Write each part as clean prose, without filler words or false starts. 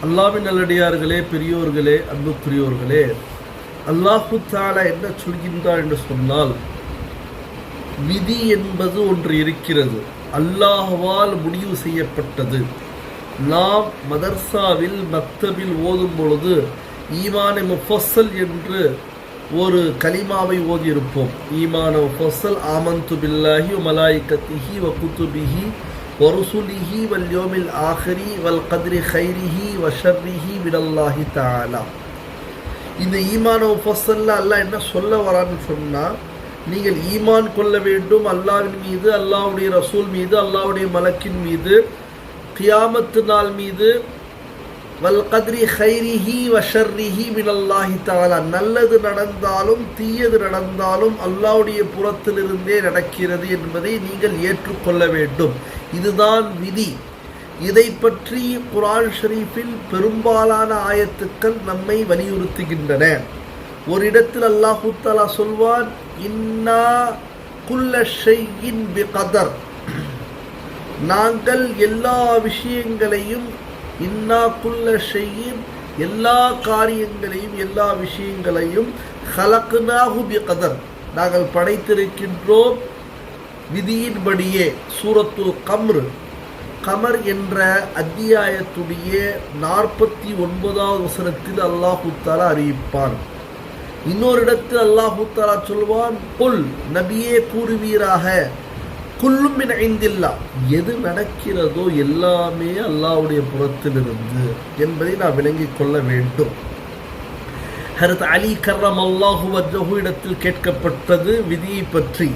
அல்லாஹ்வின் நல்லடியார்களே, பெரியோர்களே, அன்புக்குரியோர்களே, அல்லாஹு தஆலா என்ன சொல்கின்றார் என்று சொன்னால், விதி என்பது ஒன்று இருக்கிறது, அல்லாஹ்வால் முடிவு செய்யப்பட்டது. நாம் மதர்சாவில் மக்தபில் ஓதும் பொழுது ஈமான் முஃபஸ்ஸல் என்று ஒரு கலிமாவை ஓதியிருப்போம். ஈமான் முஃபஸ்ஸல் ஆமன்து பில்லாஹி வ மலாயிகத்திஹி வ குதுபிஹி வ ருசுலிஹி வல் யௌமில் ஆஹிரி வல் கத்ரி கைரிஹி வ ஷர்ரிஹி மினல்லாஹி தஆலா. இந்த ஈமான் முஃபஸ்ஸல்ல அல்லாஹ் என்ன சொல்ல வரான்னு சொன்னால், நீங்கள் ஈமான் கொள்ள வேண்டும் அல்லாஹ்வின் மீது, அல்லாஹ்வுடைய ரசூல் மீது, அல்லாஹ்வுடைய மலக்கின் மீது, கியாமத்து நாள் மீது, வல் கத்ரி கைரிஹி வ ஷர்ரிஹி மினல்லாஹி தஆலா. நல்லது நடந்தாலும் தீயது நடந்தாலும் அல்லாஹ்வுடைய புறத்திலிருந்தே நடக்கிறது என்பதை நீங்கள் ஏற்றுக்கொள்ள வேண்டும். இதுதான் விதி. இதை பற்றி குர்ஆன் ஷரீஃபில் பெரும்பாலான ஆயத்துக்கள் நம்மை வலியுறுத்துகின்றன. ஒரு இடத்தில் அல்லாஹு தஆலா சொல்வான், இன்னா குல்ல ஷைஇன் பிகதர், நாங்கள் எல்லா விஷயங்களையும், இன்னா குல்ல ஷைஇன், எல்லா காரியங்களையும், எல்லா விஷயங்களையும், ஹலக்னாஹு பிகதர், நாங்கள் படைத்திருக்கின்றோம் விதியின்படியே. சூரத்துல் கமர் என்ற அத்தியாயத்துடைய 49வது வசனத்தில் அல்லாஹு தஆலா அறிவிப்பான். இன்னொரு இடத்தில் அல்லாஹு தஆலா சொல்வான், குல், நபியே கூறுவீராக, குல்லும் மின் இந்தில்லாஹ், எது நடக்கிறதோ எல்லாமே அல்லாஹ்வுடைய புறத்திலிருந்து என்பதை நாம் விளங்கிக் கொள்ள வேண்டும். ஹஜ்ரத் அலி கர்ரமல்லாஹு வஜ்ஹு இடத்தில் கேட்கப்பட்டது விதியை பற்றி.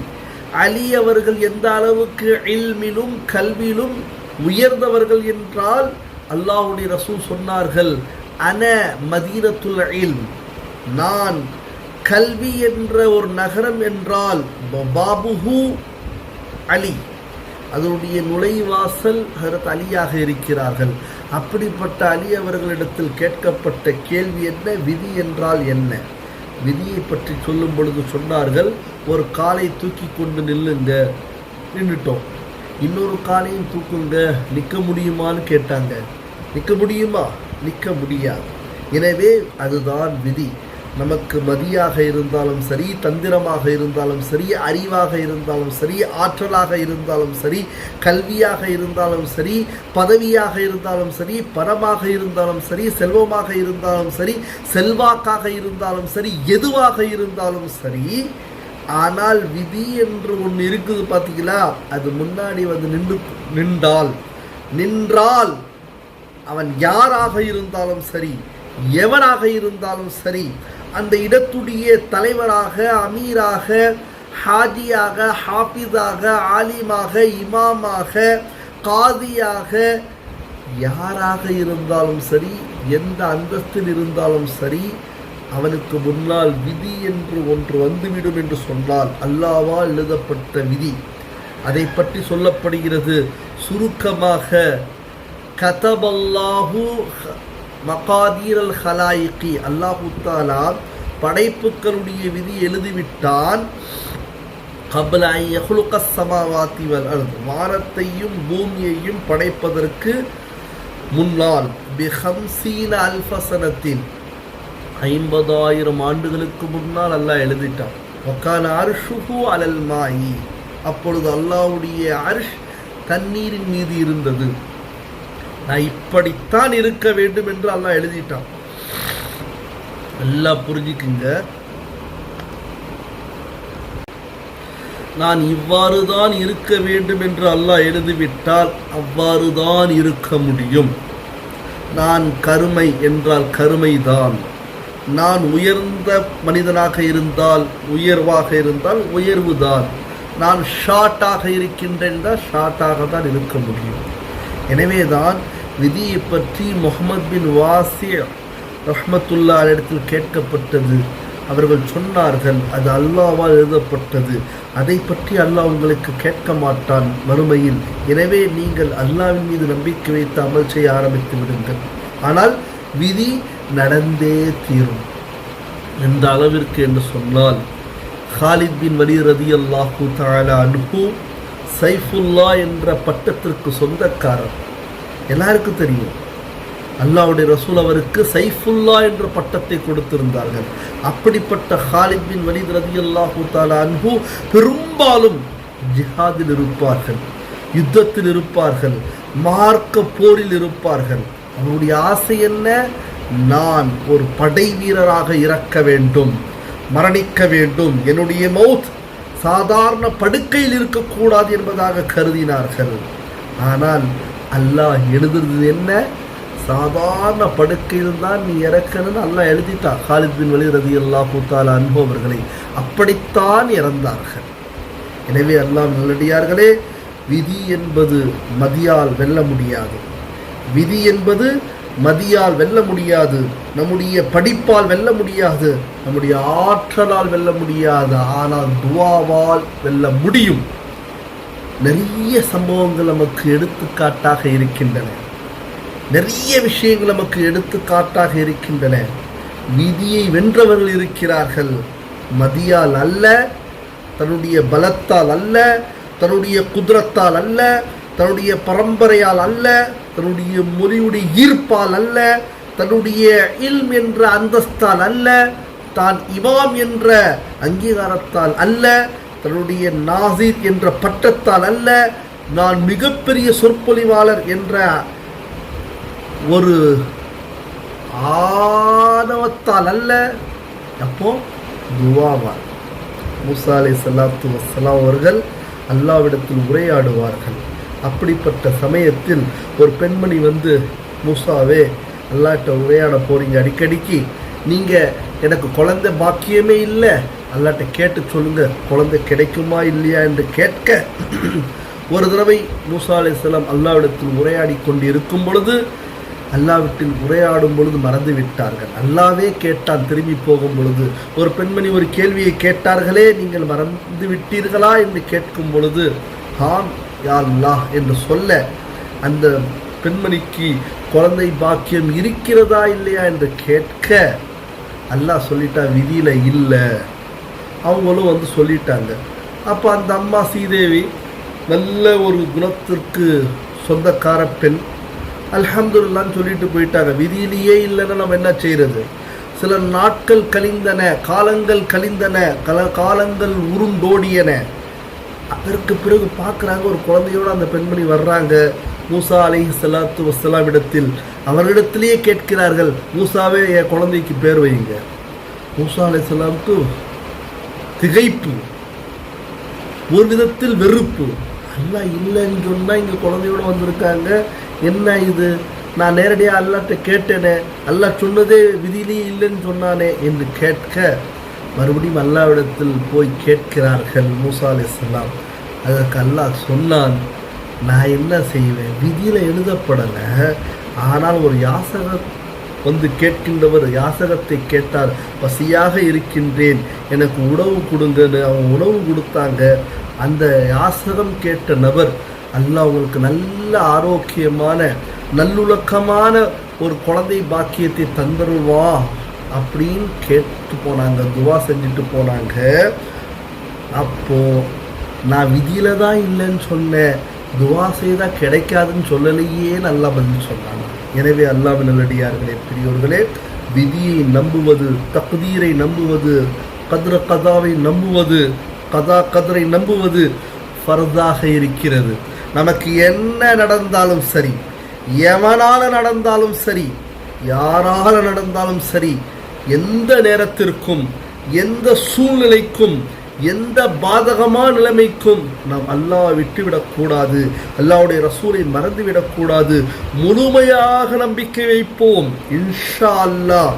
அலி அவர்கள் எந்த அளவுக்கு இல்மிலும் கல்வியிலும் உயர்ந்தவர்கள் என்றால், அல்லாஹ்வுடைய ரசூல் சொன்னார்கள், அன மதீனத்துல் இல்ம், நான் கல்வி என்ற ஒரு நகரம் என்றால் பாபுஹு அலி, அதனுடைய நுழைவாசல் ஹஜ்ரத் அலியாக இருக்கிறார்கள். அப்படிப்பட்ட அலி அவர்களிடத்தில் கேட்கப்பட்ட கேள்வி என்ன, விதி என்றால் என்ன? விதியை பற்றி சொல்லும் பொழுது சொன்னார்கள், ஒரு காலை தூக்கி கொண்டு நில்லுங்க, நின்றுட்டோம். இன்னொரு காலையும் தூக்குங்க, நிற்க முடியுமான்னு கேட்டாங்க. நிற்க முடியுமா? நிற்க முடியாது. எனவே அதுதான் விதி. நமக்கு மதியாக இருந்தாலும் சரி, தந்திரமாக இருந்தாலும் சரி, அறிவாக இருந்தாலும் சரி, ஆற்றலாக இருந்தாலும் சரி, கல்வியாக இருந்தாலும் சரி, பதவியாக இருந்தாலும் சரி, பணமாக இருந்தாலும் சரி, செல்வமாக இருந்தாலும் சரி, செல்வாக்காக இருந்தாலும் சரி, எதுவாக இருந்தாலும் சரி, ஆனால் விதி என்று ஒன்று இருக்குது பார்த்தீங்களா, அது முன்னாடி வந்து நின்றால் அவன் யாராக இருந்தாலும் சரி, எவனாக இருந்தாலும் சரி, அந்த இடத்துடைய தலைவராக, அமீராக, ஹாஜியாக, ஹாஃபிஸாக, ஆலிமாக, இமாமாக, காதியாக, யாராக இருந்தாலும் சரி, எந்த அந்தஸ்தில் இருந்தாலும் சரி, அவனுக்கு முன்னால் விதி என்று ஒன்று வந்துவிடும் என்று சொன்னால் அல்லாஹ்வால் எழுதப்பட்ட விதி. அதை பற்றி சொல்லப்படுகிறது சுருக்கமாக, கதபல்லாஹு மகாதீர் அல் ஹலாயிகி, அல்லாஹு தஆலா படைப்புகளுடைய விதி எழுதிவிட்டான். கப்ல அன் யஹ்லுகஸ் ஸமாவாதி வல் அர்த், வானத்தையும் பூமியையும் படைப்பதற்கு முன்னால், பி50 அல்ஃப சனத்தின், 50,000 ஆண்டுகளுக்கு முன்னால் அல்லாஹ் எழுதிட்டான். வகான அர்ஷுஹு அலல் மாயி, அப்பொழுது அல்லாஹ்வுடைய அர்ஷ் தண்ணீரின் மீது இருந்தது. நான் இப்படித்தான் இருக்க வேண்டும் என்று அல்லாஹ் எழுதிட்டான். நல்லா புரிஞ்சுக்குங்க, நான் இவ்வாறு தான் இருக்க வேண்டும் என்று அல்லாஹ் எழுதிவிட்டால் அவ்வாறு தான் இருக்க முடியும். நான் கருமை என்றால் கருமைதான், நான் உயர்ந்த மனிதனாக இருந்தால், உயர்வாக இருந்தால் உயர்வுதான், நான் ஷார்ட்டாக இருக்கின்றேன் என்றால் ஷார்ட்டாக தான் இருக்க முடியும். எனவேதான் விதியை பற்றி முஹம்மது பின் வாசி ரஹ்மத்துல்லாஹ் இடத்தில் கேட்கப்பட்டது. அவர்கள் சொன்னார்கள், அது அல்லாஹ்வால் எழுதப்பட்டது, அதை பற்றி அல்லாஹ் உங்களுக்கு கேட்க மாட்டான் மறுமையில். எனவே நீங்கள் அல்லாஹ்வின் மீது நம்பிக்கை வைத்து அமல் செய்ய ஆரம்பித்து விடுங்கள். ஆனால் விதி நடந்தே தீரும். எந்த அளவிற்கு என்று சொன்னால், ஹாலித் பின் வலீத் ரலியல்லாஹு தஆலா அன்ஹு சைஃபுல்லா என்ற பட்டத்திற்கு சொந்தக்காரர். எல்லாருக்கும் தெரியும். அல்லாஹ்வுடைய ரசூல் அவருக்கு சைஃபுல்லா என்ற பட்டத்தை கொடுத்திருந்தார்கள். அப்படிப்பட்ட ஹாலித் பின் வலீத் ரலியல்லாஹு தஆலா அன்ஹு பெரும்பாலும் ஜிஹாதில் இருப்பார்கள், யுத்தத்தில் இருப்பார்கள், மார்க்க போரில் இருப்பார்கள். அவருடைய ஆசை என்ன? நான் ஒரு படை வீரராக இறக்க வேண்டும், மரணிக்க வேண்டும், என்னுடைய மௌத் சாதாரண படுக்கையில் இருக்கக்கூடாது என்பதாக கருதினார்கள். ஆனால் அல்லாஹ் எழுதுறது என்ன? சாதாரண படுக்கையில் தான் நீ இறக்கணும்னு அல்லாஹ் எழுதிட்டா. ஹாலித் பின் வலீத் ரலியல்லாஹு தஆலா அன்ஹு அவர்களை அப்படித்தான் இறந்தார்கள். எனவே அல்லாஹ் நல்லடியார்களே, விதி என்பது மதியால் வெல்ல முடியாது. விதி என்பது மதியால் வெல்ல முடியாது, நம்முடைய படிப்பால் வெல்ல முடியாது, நம்முடைய ஆற்றலால் வெல்ல முடியாது. ஆனால் துஆவால் வெல்ல முடியும். நிறைய சம்பவங்கள் நமக்கு எடுத்துக்காட்டாக இருக்கின்றன. நிறைய விஷயங்கள் நமக்கு எடுத்துக்காட்டாக இருக்கின்றன. விதியை வென்றவர்கள் இருக்கிறார்கள். மதியால் அல்ல, தன்னுடைய பலத்தால் அல்ல, தன்னுடைய குதிரத்தால் அல்ல, தன்னுடைய பரம்பரையால் அல்ல, தன்னுடைய மொழியுடைய ஈர்ப்பால் அல்ல, தன்னுடைய இல்ம் என்ற அந்தஸ்தால் அல்ல, தான் இமாம் என்ற அங்கீகாரத்தால் அல்ல, தன்னுடைய நாசிர் என்ற பட்டத்தால் அல்ல, நான் மிகப்பெரிய சொற்பொழிவாளர் என்ற ஒரு ஆணவத்தால் அல்ல. அப்போ துஆவால். மூசா அலைஹிஸ்ஸலாத்து வஸ்ஸலாம் அவர்கள் அல்லாஹ்விடத்தில் உரையாடுவார்கள். அப்படிப்பட்ட சமயத்தில் ஒரு பெண்மணி வந்து, மூசாவே, அல்லாஹ்ட்ட உரையாட போறீங்க அடிக்கடிக்கு, நீங்கள் எனக்கு குழந்தை பாக்கியமே இல்லை, அல்லாஹ்ட்ட கேட்டு சொல்லுங்க குழந்தை கிடைக்குமா இல்லையா என்று கேட்க, ஒரு தடவை மூசா அலைஹிஸ்ஸலாம் அல்லாஹ்விடத்தில் உரையாடி கொண்டு இருக்கும் பொழுது, அல்லாஹ்விடத்தில் உரையாடும் பொழுது மறந்து விட்டார்கள். அல்லாவே கேட்டான் திரும்பி போகும் பொழுது. ஒரு பெண்மணி ஒரு கேள்வியை கேட்டார்களே, நீங்கள் மறந்து விட்டீர்களா என்று கேட்கும் பொழுது, ஆம் யா அல்லாஹ் என்று சொல்ல, அந்த பெண்மணிக்கு குழந்தை பாக்கியம் இருக்கிறதா இல்லையா என்று கேட்க, அல்லாஹ் சொல்லிட்டா விதியில் இல்லை. அவங்களும் வந்து சொல்லிட்டாங்க. அப்போ அந்த அம்மா சீதேவி நல்ல ஒரு குணத்திற்கு சொந்தக்கார பெண், அல்ஹம்துலில்லாஹ்னு சொல்லிட்டு போயிட்டாங்க. விதியிலேயே இல்லைன்னா நம்ம என்ன செய்யறது? சில நாட்கள் கழிந்தன, காலங்கள் கழிந்தன, காலங்கள் உருண்டோடியன. அதற்கு பிறகு பார்க்குறாங்க, ஒரு குழந்தையோடு அந்த பெண்மணி வர்றாங்க மூசா அலைஹிஸ்ஸலாத்து வஸ்ஸலாம் இடத்தில். அவரிடத்திலேயே கேட்கிறார்கள், மூசாவே என் குழந்தைக்கு பேர் வைங்க. மூசா அலைஹிஸ்ஸலாமுக்கு திகைப்பு, ஒரு விதத்தில் வெறுப்பு. அல்லாஹ் இல்லைன்னு சொன்னால் இங்கே குழந்தையோடு வந்திருக்காங்க, என்ன இது? நான் நேரடியாக அல்லாஹ்ட்ட கேட்டேனே, அல்லாஹ் சொன்னதே விதியிலேயே இல்லைன்னு சொன்னானே என்று கேட்க, மறுபடியும் அல்லாஹ்விடத்தில் போய் கேட்கிறார்கள் மூசா அலைஹிஸ்ஸலாம். அதற்கு அல்லாஹ் சொன்னான், நான் என்ன செய்வேன்? விதியில் எழுதப்படலை. ஆனால் ஒரு யாசகர் வந்து கேட்கின்றவர் யாசகத்தை கேட்டார், பசியாக இருக்கின்றேன், எனக்கு உணவு கொடுங்கன்னு அவங்க உணவு கொடுத்தாங்க. அந்த யாசகம் கேட்ட நபர், அல்லாஹ் உங்களுக்கு நல்ல ஆரோக்கியமான நல்லுலக்கமான ஒரு குழந்தை பாக்கியத்தை தந்துருவா அப்படின்னு கேட்டு போனாங்க, துவா செஞ்சுட்டு போனாங்க. அப்போது நான் விதியில் தான் இல்லைன்னு சொன்னேன், துவா செய்தால் கிடைக்காதுன்னு சொல்லலையே நல்லா பதில் சொன்னாங்க. எனவே அல்லாஹ் நல்லடியார்களே, பெரியோர்களே, விதியை நம்புவது, தக்தீரை நம்புவது, கதாவை நம்புவது, கதரை நம்புவது ஃபர்தாக இருக்கிறது. நமக்கு என்ன நடந்தாலும் சரி, எவனால நடந்தாலும் சரி, யாரால நடந்தாலும் சரி, எந்த நேரத்திற்கும், எந்த சூழ்நிலைக்கும், எந்த பாதகமான நிலைமைக்கும் நாம் அல்லாஹ் விட்டுவிடக்கூடாது, அல்லாஹ்வுடைய ரசூலை மறந்துவிடக்கூடாது. முழுமையாக நம்பிக்கை வைப்போம். இன்ஷா அல்லாஹ்,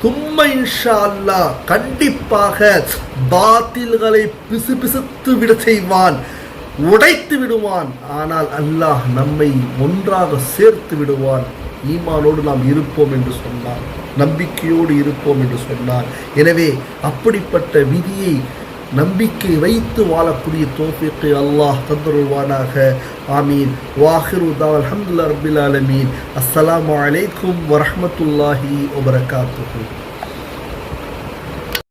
தும்ம இன்ஷா அல்லாஹ், கண்டிப்பாக பாத்தில்களை பிசுபிசுத்து விட செய்வான், உடைத்து விடுவான். ஆனால் அல்லாஹ் நம்மை ஒன்றாக சேர்த்து விடுவான். ஈமானோடு நாம் இருப்போம் என்று சொன்னார், நம்பிக்கையோடு இருப்போம் என்று சொன்னார். எனவே அப்படிப்பட்ட விதியை நம்பிக்கை வைத்து வாழக்கூடிய தௌஃபீக்கை அல்லாஹ் தந்தருள்வானாக. ஆமீன். வாஹிரு தாவல் அல்ஹம்துலில்லாஹி ரப்பில் ஆலமீன். அஸ்ஸலாமு அலைக்கும் வரஹ்மத்துல்லாஹி வபரகாத்துஹு.